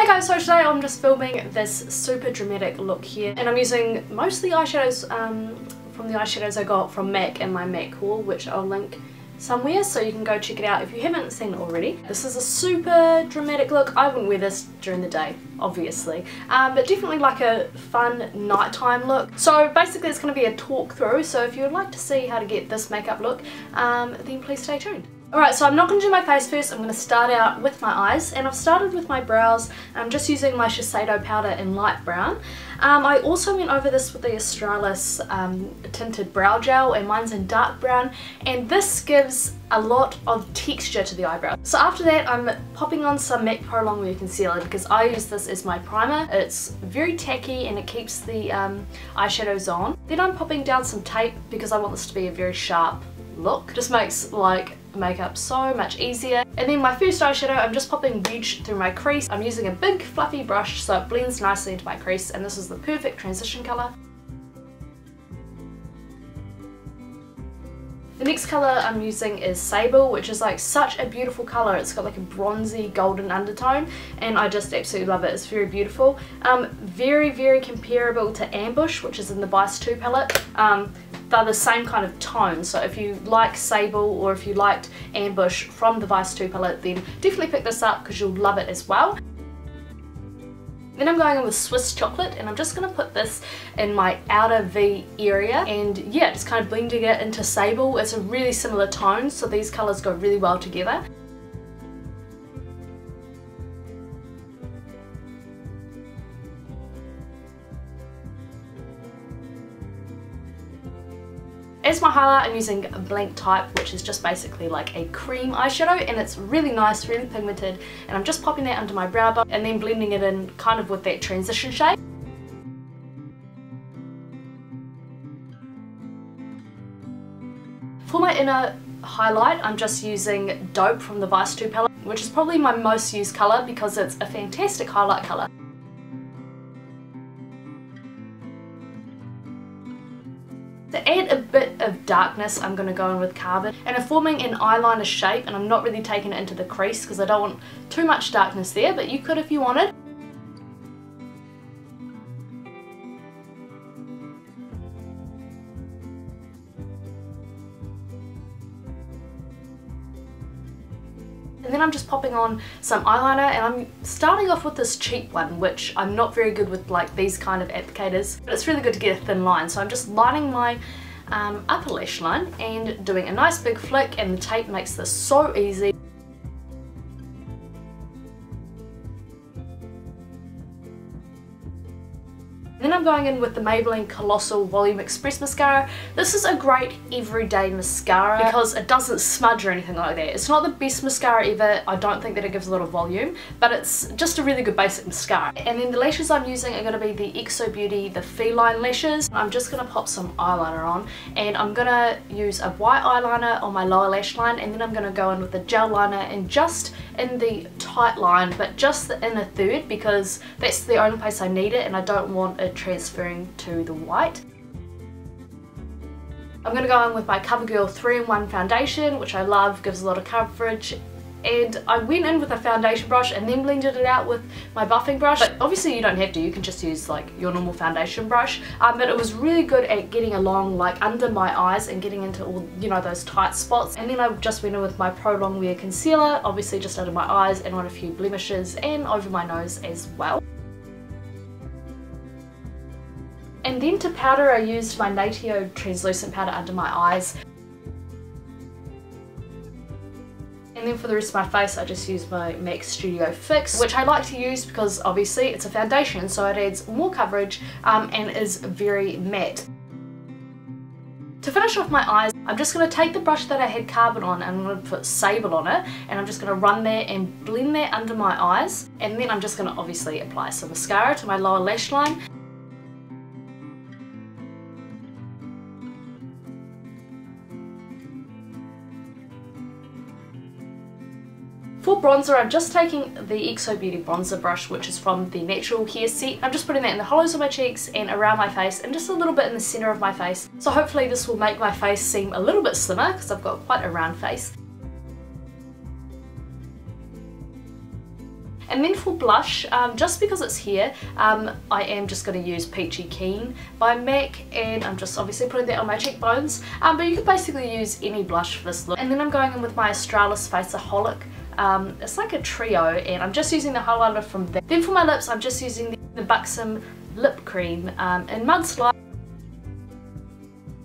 Hey guys, so today I'm just filming this super dramatic look here, and I'm using mostly eyeshadows from the eyeshadows I got from MAC in my MAC haul, which I'll link somewhere so you can go check it out if you haven't seen it already. This is a super dramatic look. I wouldn't wear this during the day, obviously, but definitely like a fun nighttime look. So basically it's going to be a talk through, so if you would like to see how to get this makeup look, then please stay tuned. Alright, so I'm not going to do my face first. I'm going to start out with my eyes, and I've started with my brows. I'm just using my Shiseido powder in light brown. I also went over this with the Australis tinted brow gel, and mine's in dark brown, and this gives a lot of texture to the eyebrow. So after that I'm popping on some MAC Pro Longwear concealer because I use this as my primer. It's very tacky and it keeps the eyeshadows on. Then I'm popping down some tape because I want this to be a very sharp look. Just makes like makeup so much easier. And then my first eyeshadow, I'm just popping Wedge through my crease. I'm using a big fluffy brush so it blends nicely into my crease, and this is the perfect transition colour. The next colour I'm using is Sable, which is like such a beautiful colour. It's got like a bronzy golden undertone and I just absolutely love it. It's very beautiful. Very comparable to Ambush, which is in the Vice 2 palette. They're the same kind of tone, so if you like Sable or if you liked Ambush from the Vice 2 palette, then definitely pick this up because you'll love it as well. Then I'm going in with Swiss Chocolate, and I'm just going to put this in my outer V area, and yeah, just kind of blending it into Sable. It's a really similar tone, so these colours go really well together. As my highlight, I'm using Blank Type, which is just basically like a cream eyeshadow, and it's really nice, really pigmented, and I'm just popping that under my brow bone and then blending it in kind of with that transition shade. For my inner highlight, I'm just using Dope from the Vice 2 palette, which is probably my most used colour because it's a fantastic highlight colour. To add a bit of darkness, I'm going to go in with Carbon, and I'm forming an eyeliner shape, and I'm not really taking it into the crease because I don't want too much darkness there, but you could if you wanted. And then I'm just popping on some eyeliner, and I'm starting off with this cheap one, which I'm not very good with like these kind of applicators, but it's really good to get a thin line. So I'm just lining my upper lash line and doing a nice big flick, and the tape makes this so easy. Then I'm going in with the Maybelline Colossal Volume Express Mascara. This is a great everyday mascara because it doesn't smudge or anything like that. It's not the best mascara ever. I don't think that it gives a lot of volume, but it's just a really good basic mascara. And then the lashes I'm using are going to be the XO Beauty, the Feline lashes. I'm just going to pop some eyeliner on, and I'm going to use a white eyeliner on my lower lash line, and then I'm going to go in with a gel liner and just in the tight line, but just the inner third because that's the only place I need it and I don't want it transferring to the white. I'm going to go in with my CoverGirl 3-in-1 foundation, which I love, gives a lot of coverage, and I went in with a foundation brush and then blended it out with my buffing brush. But obviously you don't have to, you can just use like your normal foundation brush, but it was really good at getting along like under my eyes and getting into all, you know, those tight spots. And then I just went in with my Pro Longwear concealer, obviously just under my eyes and on a few blemishes and over my nose as well. And then to powder, I used my Natio translucent powder under my eyes. And then for the rest of my face, I just use my MAC Studio Fix, which I like to use because obviously it's a foundation, so it adds more coverage and is very matte. To finish off my eyes, I'm just going to take the brush that I had Carbon on and I'm going to put Sable on it, and I'm just going to run there and blend that under my eyes, and then I'm just going to obviously apply some mascara to my lower lash line. For bronzer, I'm just taking the XO Beauty bronzer brush, which is from the Natural Hair set. I'm just putting that in the hollows of my cheeks and around my face and just a little bit in the centre of my face. So hopefully this will make my face seem a little bit slimmer because I've got quite a round face. And then for blush, just because it's here, I am just going to use Peachy Keen by MAC, and I'm just obviously putting that on my cheekbones, but you can basically use any blush for this look. And then I'm going in with my Australis Faceaholic. It's like a trio, and I'm just using the highlighter from there. Then for my lips, I'm just using the Buxom lip cream in Mudslide.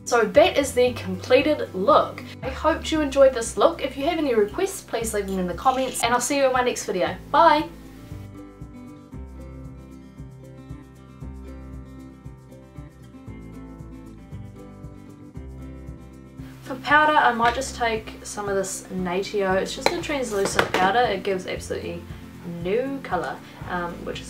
So that is the completed look. I hope you enjoyed this look. If you have any requests, please leave them in the comments, and I'll see you in my next video. Bye! For powder, I might just take some of this Natio. It's just a translucent powder. It gives absolutely no colour, which is